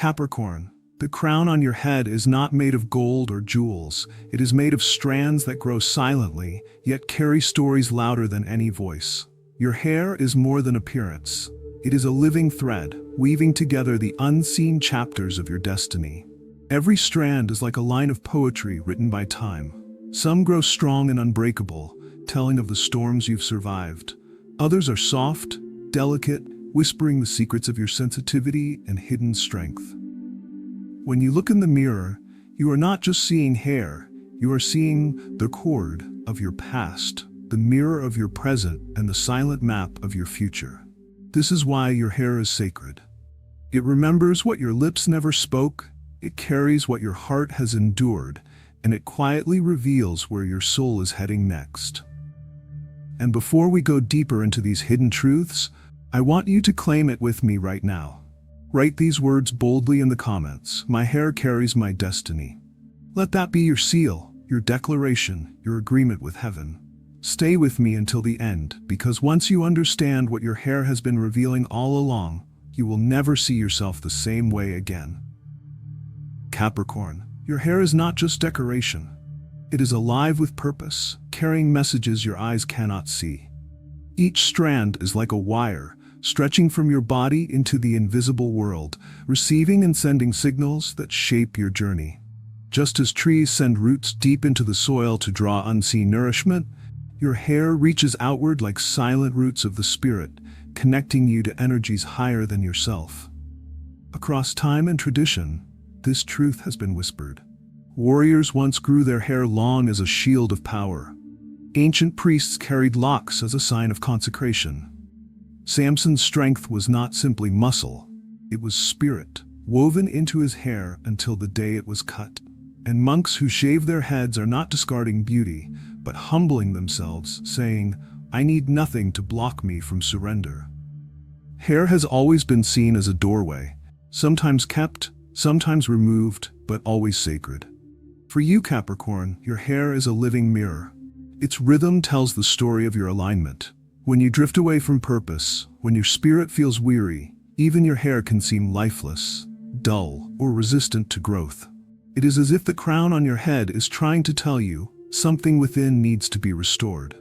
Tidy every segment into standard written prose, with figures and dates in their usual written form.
Capricorn, the crown on your head is not made of gold or jewels. It is made of strands that grow silently, yet carry stories louder than any voice. Your hair is more than appearance. It is a living thread, weaving together the unseen chapters of your destiny. Every strand is like a line of poetry written by time. Some grow strong and unbreakable, telling of the storms you've survived. Others are soft, delicate, whispering the secrets of your sensitivity and hidden strength. When you look in the mirror, you are not just seeing hair, you are seeing the cord of your past, the mirror of your present, and the silent map of your future. This is why your hair is sacred. It remembers what your lips never spoke, it carries what your heart has endured, and it quietly reveals where your soul is heading next. And before we go deeper into these hidden truths, I want you to claim it with me right now. Write these words boldly in the comments. My hair carries my destiny. Let that be your seal, your declaration, your agreement with heaven. Stay with me until the end, because once you understand what your hair has been revealing all along, you will never see yourself the same way again. Capricorn, your hair is not just decoration. It is alive with purpose, carrying messages your eyes cannot see. Each strand is like a wire, stretching from your body into the invisible world, receiving and sending signals that shape your journey. Just as trees send roots deep into the soil to draw unseen nourishment, your hair reaches outward like silent roots of the spirit, connecting you to energies higher than yourself. Across time and tradition, this truth has been whispered. Warriors once grew their hair long as a shield of power. Ancient priests carried locks as a sign of consecration. Samson's strength was not simply muscle, it was spirit, woven into his hair until the day it was cut. And monks who shave their heads are not discarding beauty, but humbling themselves, saying, "I need nothing to block me from surrender." Hair has always been seen as a doorway, sometimes kept, sometimes removed, but always sacred. For you, Capricorn, your hair is a living mirror. Its rhythm tells the story of your alignment. When you drift away from purpose, when your spirit feels weary, even your hair can seem lifeless, dull, or resistant to growth. It is as if the crown on your head is trying to tell you something within needs to be restored.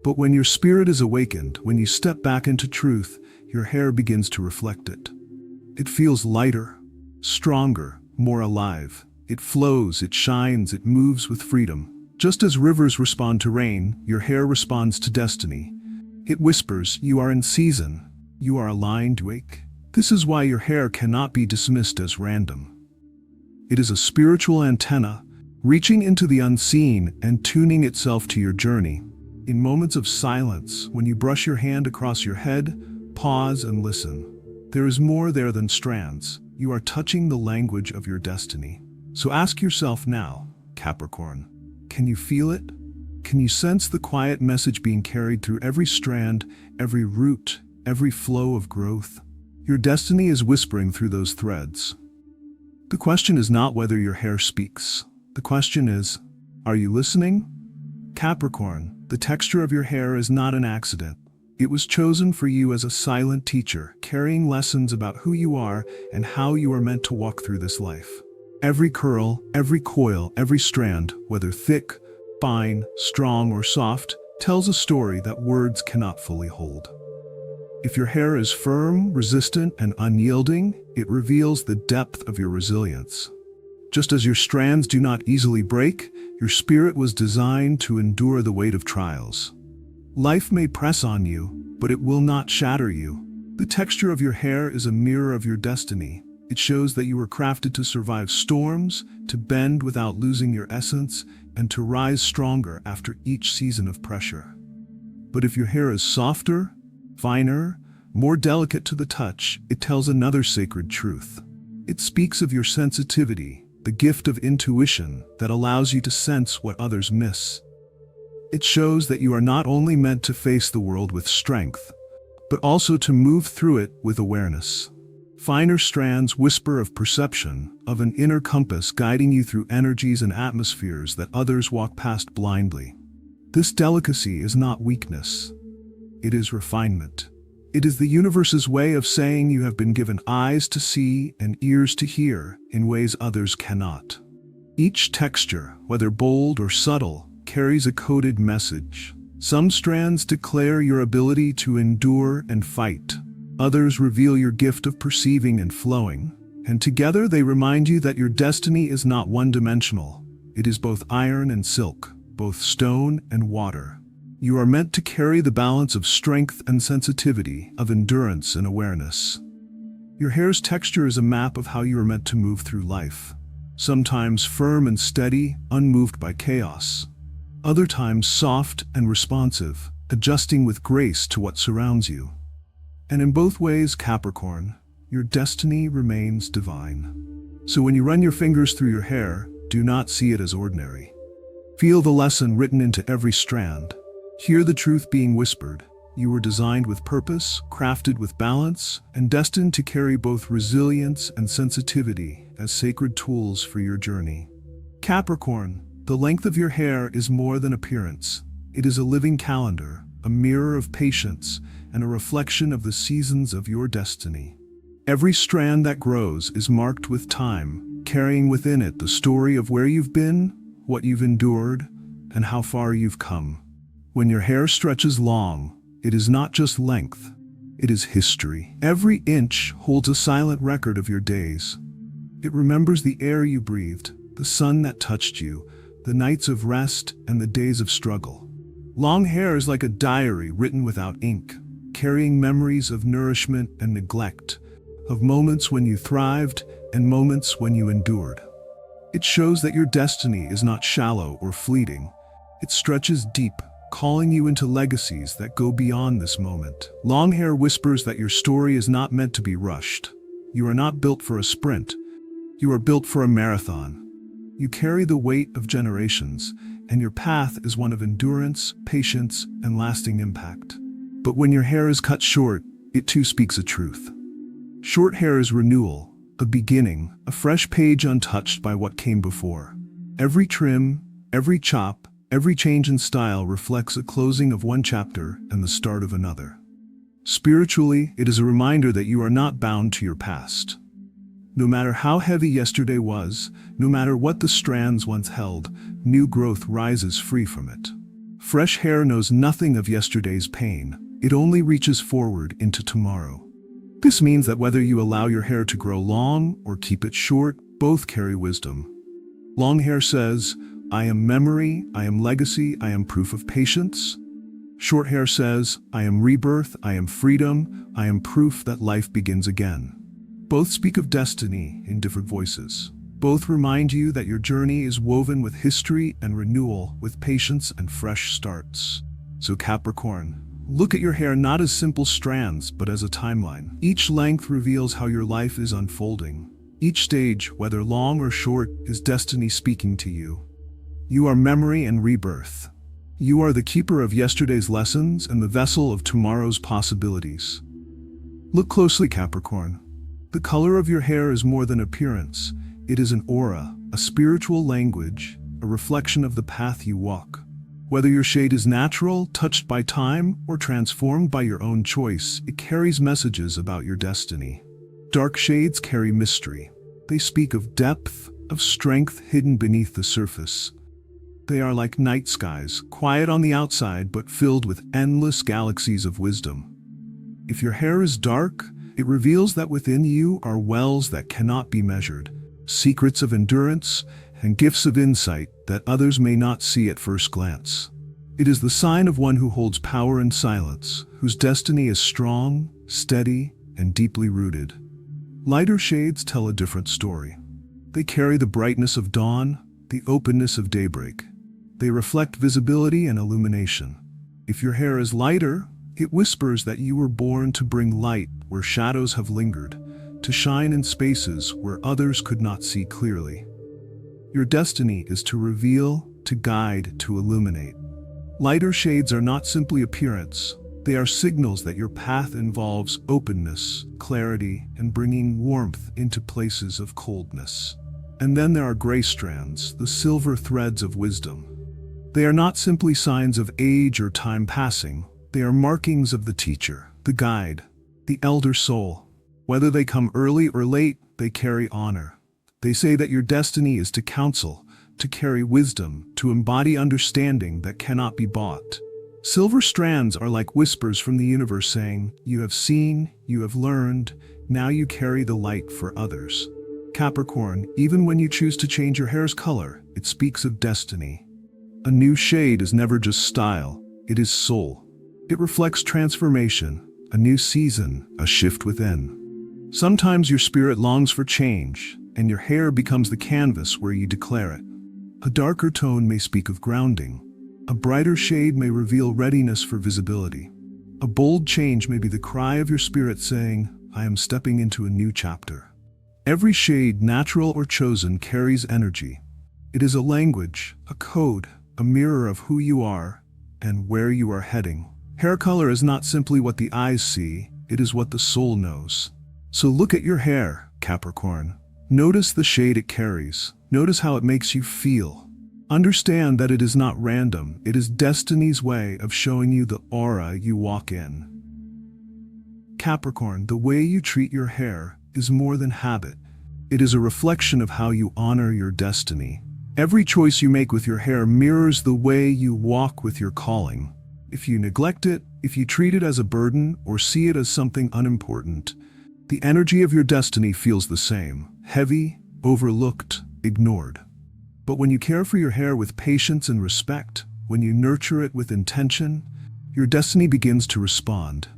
But when your spirit is awakened, when you step back into truth, your hair begins to reflect it. It feels lighter, stronger, more alive. It flows, it shines, it moves with freedom. Just as rivers respond to rain, your hair responds to destiny. It whispers, "You are in season. You are aligned, wake." This is why your hair cannot be dismissed as random. It is a spiritual antenna, reaching into the unseen and tuning itself to your journey. In moments of silence, when you brush your hand across your head, pause and listen. There is more there than strands. You are touching the language of your destiny. So ask yourself now, Capricorn, can you feel it? Can you sense the quiet message being carried through every strand, every root, every flow of growth? Your destiny is whispering through those threads. The question is not whether your hair speaks. The question is, are you listening? Capricorn, the texture of your hair is not an accident. It was chosen for you as a silent teacher, carrying lessons about who you are and how you are meant to walk through this life. Every curl, every coil, every strand, whether thick, fine, strong, or soft, tells a story that words cannot fully hold. If your hair is firm, resistant, and unyielding, it reveals the depth of your resilience. Just as your strands do not easily break, your spirit was designed to endure the weight of trials. Life may press on you, but it will not shatter you. The texture of your hair is a mirror of your destiny. It shows that you were crafted to survive storms, to bend without losing your essence, and to rise stronger after each season of pressure. But if your hair is softer, finer, more delicate to the touch, it tells another sacred truth. It speaks of your sensitivity, the gift of intuition that allows you to sense what others miss. It shows that you are not only meant to face the world with strength, but also to move through it with awareness. Finer strands whisper of perception, of an inner compass guiding you through energies and atmospheres that others walk past blindly. This delicacy is not weakness. It is refinement. It is the universe's way of saying you have been given eyes to see and ears to hear in ways others cannot. Each texture, whether bold or subtle, carries a coded message. Some strands declare your ability to endure and fight. Others reveal your gift of perceiving and flowing. And together they remind you that your destiny is not one-dimensional. It is both iron and silk, both stone and water. You are meant to carry the balance of strength and sensitivity, of endurance and awareness. Your hair's texture is a map of how you are meant to move through life. Sometimes firm and steady, unmoved by chaos. Other times soft and responsive, adjusting with grace to what surrounds you. And in both ways, Capricorn, your destiny remains divine. So when you run your fingers through your hair, do not see it as ordinary. Feel the lesson written into every strand. Hear the truth being whispered. You were designed with purpose, crafted with balance, and destined to carry both resilience and sensitivity as sacred tools for your journey. Capricorn, the length of your hair is more than appearance. It is a living calendar, a mirror of patience, and a reflection of the seasons of your destiny. Every strand that grows is marked with time, carrying within it the story of where you've been, what you've endured, and how far you've come. When your hair stretches long, it is not just length, it is history. Every inch holds a silent record of your days. It remembers the air you breathed, the sun that touched you, the nights of rest and the days of struggle. Long hair is like a diary written without ink, carrying memories of nourishment and neglect, of moments when you thrived and moments when you endured. It shows that your destiny is not shallow or fleeting. It stretches deep, calling you into legacies that go beyond this moment. Long hair whispers that your story is not meant to be rushed. You are not built for a sprint. You are built for a marathon. You carry the weight of generations, and your path is one of endurance, patience, and lasting impact. But when your hair is cut short, it too speaks a truth. Short hair is renewal, a beginning, a fresh page untouched by what came before. Every trim, every chop, every change in style reflects a closing of one chapter and the start of another. Spiritually, it is a reminder that you are not bound to your past. No matter how heavy yesterday was, no matter what the strands once held, new growth rises free from it. Fresh hair knows nothing of yesterday's pain. It only reaches forward into tomorrow. This means that whether you allow your hair to grow long or keep it short, both carry wisdom. Long hair says, I am memory, I am legacy, I am proof of patience. Short hair says, I am rebirth, I am freedom, I am proof that life begins again. Both speak of destiny in different voices. Both remind you that your journey is woven with history and renewal, with patience and fresh starts. So Capricorn, look at your hair not as simple strands, but as a timeline. Each length reveals how your life is unfolding. Each stage, whether long or short, is destiny speaking to you. You are memory and rebirth. You are the keeper of yesterday's lessons and the vessel of tomorrow's possibilities. Look closely, Capricorn. The color of your hair is more than appearance. It is an aura, a spiritual language, a reflection of the path you walk. Whether your shade is natural, touched by time, or transformed by your own choice, it carries messages about your destiny. Dark shades carry mystery. They speak of depth, of strength hidden beneath the surface. They are like night skies, quiet on the outside but filled with endless galaxies of wisdom. If your hair is dark, it reveals that within you are wells that cannot be measured, secrets of endurance, and gifts of insight that others may not see at first glance. It is the sign of one who holds power in silence, whose destiny is strong, steady, and deeply rooted. Lighter shades tell a different story. They carry the brightness of dawn, the openness of daybreak. They reflect visibility and illumination. If your hair is lighter, it whispers that you were born to bring light where shadows have lingered, to shine in spaces where others could not see clearly. Your destiny is to reveal, to guide, to illuminate. Lighter shades are not simply appearance. They are signals that your path involves openness, clarity, and bringing warmth into places of coldness. And then there are gray strands, the silver threads of wisdom. They are not simply signs of age or time passing. They are markings of the teacher, the guide, the elder soul. Whether they come early or late, they carry honor. They say that your destiny is to counsel, to carry wisdom, to embody understanding that cannot be bought. Silver strands are like whispers from the universe saying, "You have seen, you have learned, now you carry the light for others." Capricorn, even when you choose to change your hair's color, it speaks of destiny. A new shade is never just style, it is soul. It reflects transformation, a new season, a shift within. Sometimes your spirit longs for change, and your hair becomes the canvas where you declare it. A darker tone may speak of grounding. A brighter shade may reveal readiness for visibility. A bold change may be the cry of your spirit saying, "I am stepping into a new chapter." Every shade, natural or chosen, carries energy. It is a language, a code, a mirror of who you are and where you are heading. Hair color is not simply what the eyes see, it is what the soul knows. So look at your hair, Capricorn. Notice the shade it carries. Notice how it makes you feel. Understand that it is not random, it is destiny's way of showing you the aura you walk in. Capricorn, the way you treat your hair is more than habit. It is a reflection of how you honor your destiny. Every choice you make with your hair mirrors the way you walk with your calling. If you neglect it, if you treat it as a burden or see it as something unimportant, the energy of your destiny feels the same, heavy, overlooked, ignored. But when you care for your hair with patience and respect, when you nurture it with intention, your destiny begins to respond.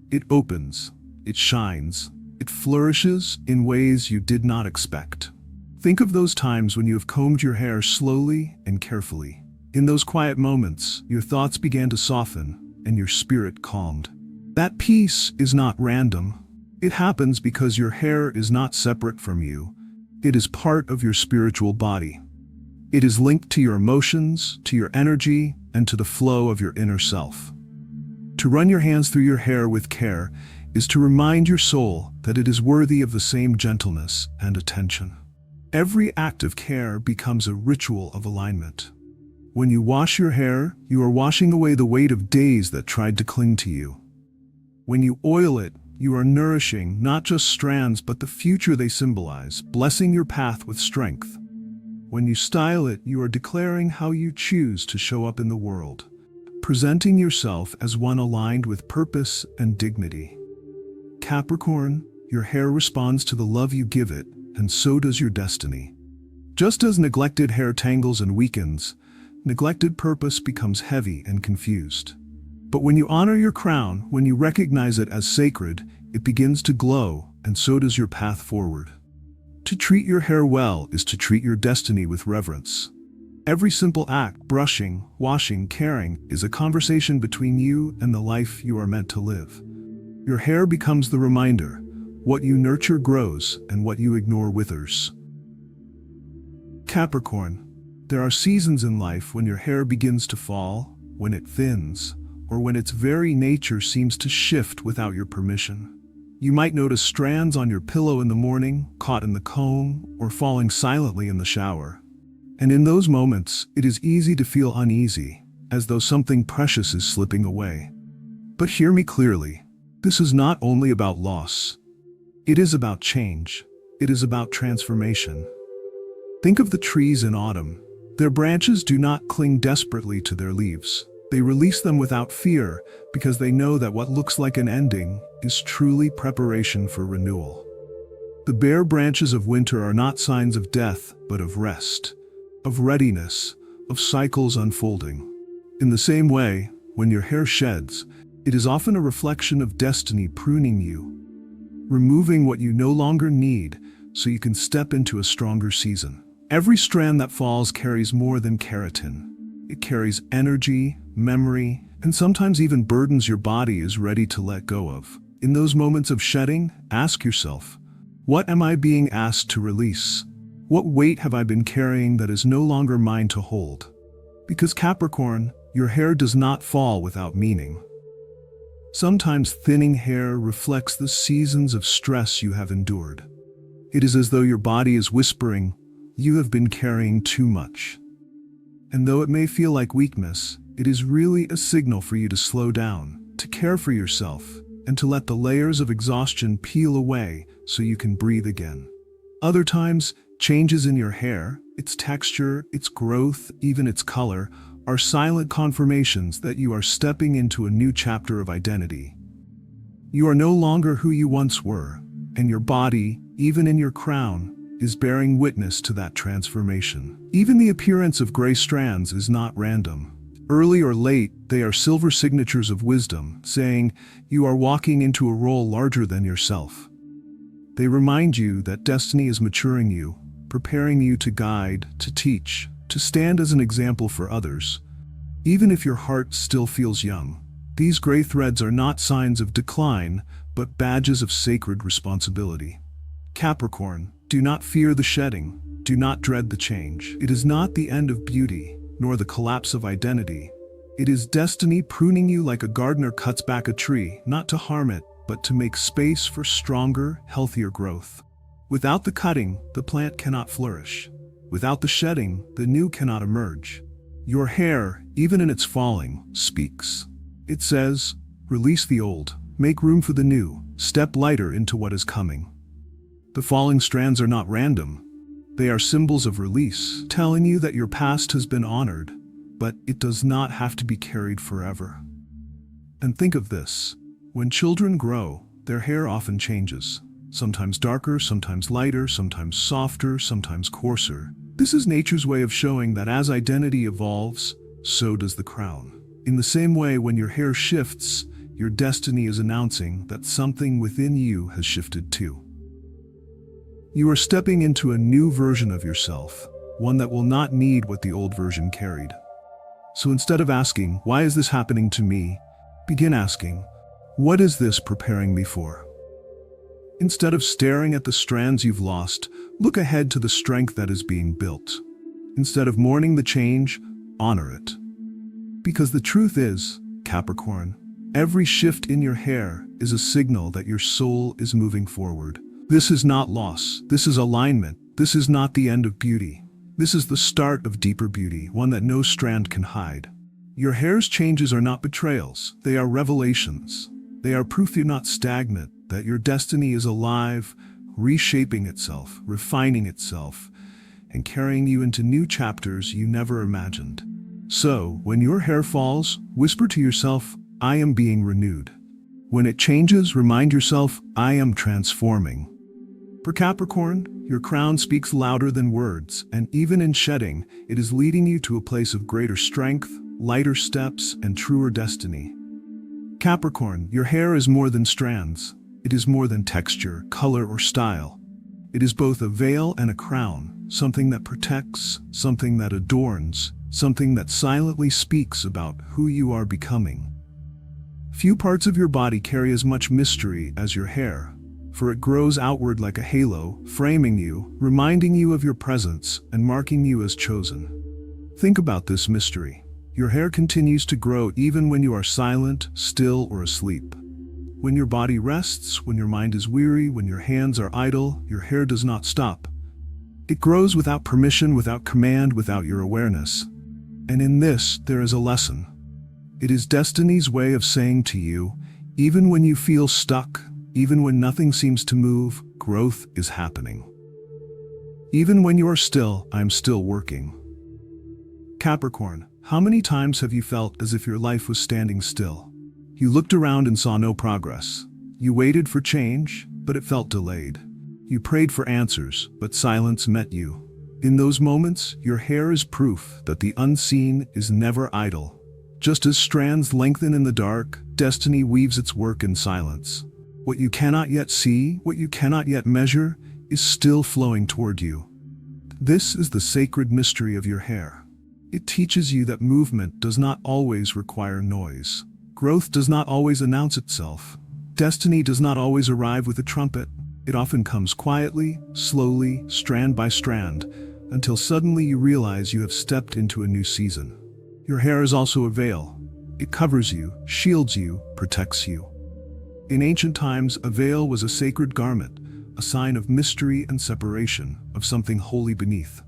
It opens, it shines, it flourishes in ways you did not expect. Think of those times when you have combed your hair slowly and carefully. In those quiet moments, your thoughts began to soften and your spirit calmed. That peace is not random. It happens because your hair is not separate from you. It is part of your spiritual body. It is linked to your emotions, to your energy, and to the flow of your inner self. To run your hands through your hair with care is to remind your soul that it is worthy of the same gentleness and attention. Every act of care becomes a ritual of alignment. When you wash your hair, you are washing away the weight of days that tried to cling to you. When you oil it, you are nourishing not just strands but the future they symbolize, blessing your path with strength. When you style it, you are declaring how you choose to show up in the world, presenting yourself as one aligned with purpose and dignity. Capricorn, your hair responds to the love you give it, and so does your destiny. Just as neglected hair tangles and weakens, neglected purpose becomes heavy and confused. But when you honor your crown, when you recognize it as sacred, it begins to glow, and so does your path forward. To treat your hair well is to treat your destiny with reverence. Every simple act, brushing, washing, caring, is a conversation between you and the life you are meant to live. Your hair becomes the reminder. What you nurture grows, and what you ignore withers. Capricorn, there are seasons in life when your hair begins to fall, when it thins, or when its very nature seems to shift without your permission. You might notice strands on your pillow in the morning, caught in the comb, or falling silently in the shower. And in those moments, it is easy to feel uneasy, as though something precious is slipping away. But hear me clearly. This is not only about loss. It is about change. It is about transformation. Think of the trees in autumn. Their branches do not cling desperately to their leaves. They release them without fear because they know that what looks like an ending is truly preparation for renewal. The bare branches of winter are not signs of death, but of rest, of readiness, of cycles unfolding. In the same way, when your hair sheds, it is often a reflection of destiny pruning you, removing what you no longer need so you can step into a stronger season. Every strand that falls carries more than keratin. It carries energy, memory, and sometimes even burdens your body is ready to let go of. In those moments of shedding, ask yourself, what am I being asked to release? What weight have I been carrying that is no longer mine to hold? Because Capricorn, your hair does not fall without meaning. Sometimes thinning hair reflects the seasons of stress you have endured. It is as though your body is whispering, you have been carrying too much. And though it may feel like weakness, it is really a signal for you to slow down, to care for yourself, and to let the layers of exhaustion peel away so you can breathe again. Other times, changes in your hair, its texture, its growth, even its color, are silent confirmations that you are stepping into a new chapter of identity. You are no longer who you once were, and your body, even in your crown, is bearing witness to that transformation. Even the appearance of gray strands is not random. Early or late, they are silver signatures of wisdom, saying you are walking into a role larger than yourself. They remind you that destiny is maturing you, preparing you to guide, to teach, to stand as an example for others. Even if your heart still feels young, these gray threads are not signs of decline, but badges of sacred responsibility. Capricorn, do not fear the shedding, do not dread the change. It is not the end of beauty, nor the collapse of identity. It is destiny pruning you like a gardener cuts back a tree, not to harm it, but to make space for stronger, healthier growth. Without the cutting, the plant cannot flourish. Without the shedding, the new cannot emerge. Your hair, even in its falling, speaks. It says, release the old, make room for the new, step lighter into what is coming. The falling strands are not random. They are symbols of release, telling you that your past has been honored, but it does not have to be carried forever. And think of this. When children grow, their hair often changes. Sometimes darker, sometimes lighter, sometimes softer, sometimes coarser. This is nature's way of showing that as identity evolves, so does the crown. In the same way, when your hair shifts, your destiny is announcing that something within you has shifted too. You are stepping into a new version of yourself, one that will not need what the old version carried. So instead of asking, why is this happening to me? Begin asking, what is this preparing me for? Instead of staring at the strands you've lost, look ahead to the strength that is being built. Instead of mourning the change, honor it. Because the truth is, Capricorn, every shift in your hair is a signal that your soul is moving forward. This is not loss, this is alignment, this is not the end of beauty. This is the start of deeper beauty, one that no strand can hide. Your hair's changes are not betrayals, they are revelations. They are proof you're not stagnant, that your destiny is alive, reshaping itself, refining itself, and carrying you into new chapters you never imagined. So, when your hair falls, whisper to yourself, I am being renewed. When it changes, remind yourself, I am transforming. For Capricorn, your crown speaks louder than words, and even in shedding, it is leading you to a place of greater strength, lighter steps, and truer destiny. Capricorn, your hair is more than strands. It is more than texture, color, or style. It is both a veil and a crown, something that protects, something that adorns, something that silently speaks about who you are becoming. Few parts of your body carry as much mystery as your hair, for it grows outward like a halo, framing you, reminding you of your presence, and marking you as chosen. Think about this mystery. Your hair continues to grow even when you are silent, still, or asleep. When your body rests, when your mind is weary, when your hands are idle, your hair does not stop. It grows without permission, without command, without your awareness. And in this, there is a lesson. It is destiny's way of saying to you, even when you feel stuck, even when nothing seems to move, growth is happening. Even when you are still, I am still working. Capricorn, how many times have you felt as if your life was standing still? You looked around and saw no progress. You waited for change, but it felt delayed. You prayed for answers, but silence met you. In those moments, your hair is proof that the unseen is never idle. Just as strands lengthen in the dark, destiny weaves its work in silence. What you cannot yet see, what you cannot yet measure, is still flowing toward you. This is the sacred mystery of your hair. It teaches you that movement does not always require noise. Growth does not always announce itself. Destiny does not always arrive with a trumpet. It often comes quietly, slowly, strand by strand, until suddenly you realize you have stepped into a new season. Your hair is also a veil. It covers you, shields you, protects you. In ancient times, a veil was a sacred garment, a sign of mystery and separation, of something holy beneath.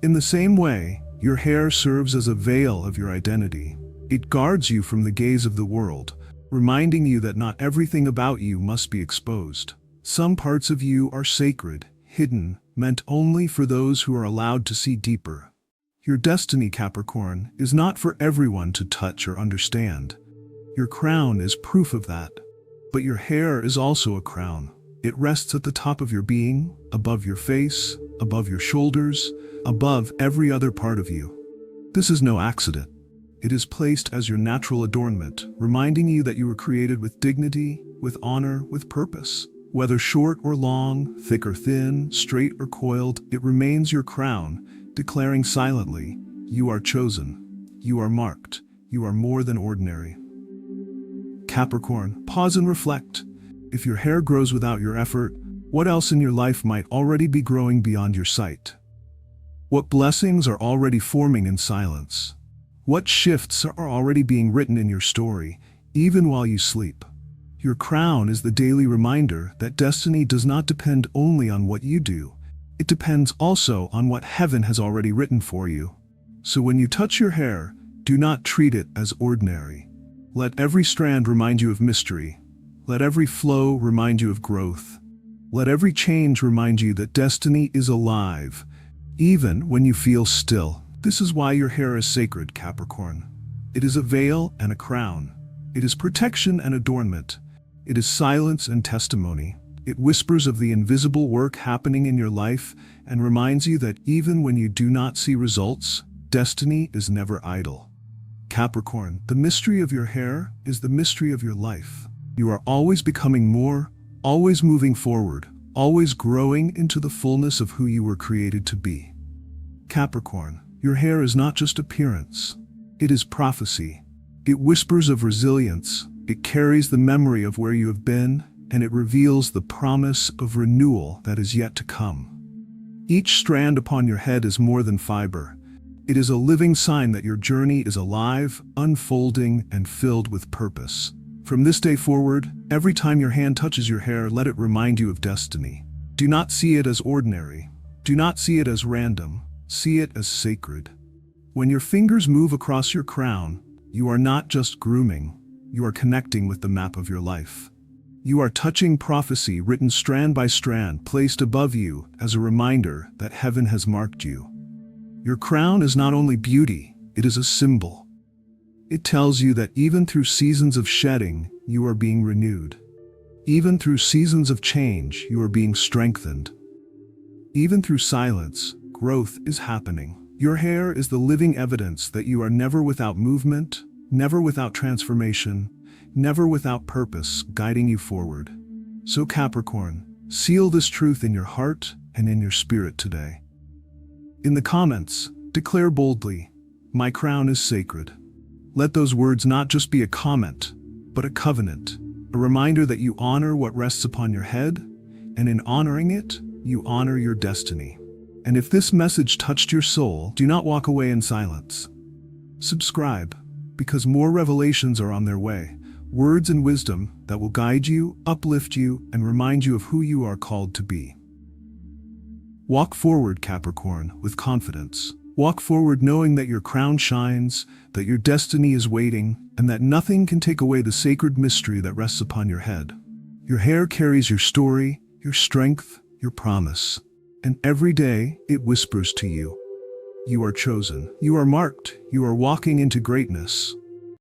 In the same way, your hair serves as a veil of your identity. It guards you from the gaze of the world, reminding you that not everything about you must be exposed. Some parts of you are sacred, hidden, meant only for those who are allowed to see deeper. Your destiny, Capricorn, is not for everyone to touch or understand. Your crown is proof of that. But your hair is also a crown. It rests at the top of your being, above your face, above your shoulders, above every other part of you. This is no accident. It is placed as your natural adornment, reminding you that you were created with dignity, with honor, with purpose. Whether short or long, thick or thin, straight or coiled, it remains your crown, declaring silently, you are chosen, you are marked, you are more than ordinary. Capricorn, pause and reflect. If your hair grows without your effort, what else in your life might already be growing beyond your sight? What blessings are already forming in silence? What shifts are already being written in your story, even while you sleep? Your crown is the daily reminder that destiny does not depend only on what you do. It depends also on what heaven has already written for you. So when you touch your hair, do not treat it as ordinary. Let every strand remind you of mystery. Let every flow remind you of growth. Let every change remind you that destiny is alive, even when you feel still. This is why your hair is sacred, Capricorn. It is a veil and a crown. It is protection and adornment. It is silence and testimony. It whispers of the invisible work happening in your life and reminds you that even when you do not see results, destiny is never idle. Capricorn, the mystery of your hair is the mystery of your life. You are always becoming more, always moving forward, always growing into the fullness of who you were created to be. Capricorn, your hair is not just appearance. It is prophecy. It whispers of resilience. It carries the memory of where you have been, and it reveals the promise of renewal that is yet to come. Each strand upon your head is more than fiber. It is a living sign that your journey is alive, unfolding, and filled with purpose. From this day forward, every time your hand touches your hair, let it remind you of destiny. Do not see it as ordinary. Do not see it as random. See it as sacred. When your fingers move across your crown, you are not just grooming, you are connecting with the map of your life. You are touching prophecy written strand by strand, placed above you as a reminder that heaven has marked you. Your crown is not only beauty, it is a symbol. It tells you that even through seasons of shedding, you are being renewed. Even through seasons of change, you are being strengthened. Even through silence, growth is happening. Your hair is the living evidence that you are never without movement, never without transformation, never without purpose guiding you forward. So Capricorn, seal this truth in your heart and in your spirit today. In the comments, declare boldly, "My crown is sacred." Let those words not just be a comment, but a covenant, a reminder that you honor what rests upon your head, and in honoring it, you honor your destiny. And if this message touched your soul, do not walk away in silence. Subscribe, because more revelations are on their way. Words and wisdom that will guide you, uplift you, and remind you of who you are called to be. Walk forward, Capricorn, with confidence. Walk forward knowing that your crown shines, that your destiny is waiting, and that nothing can take away the sacred mystery that rests upon your head. Your hair carries your story, your strength, your promise. And every day, it whispers to you, you are chosen, you are marked, you are walking into greatness.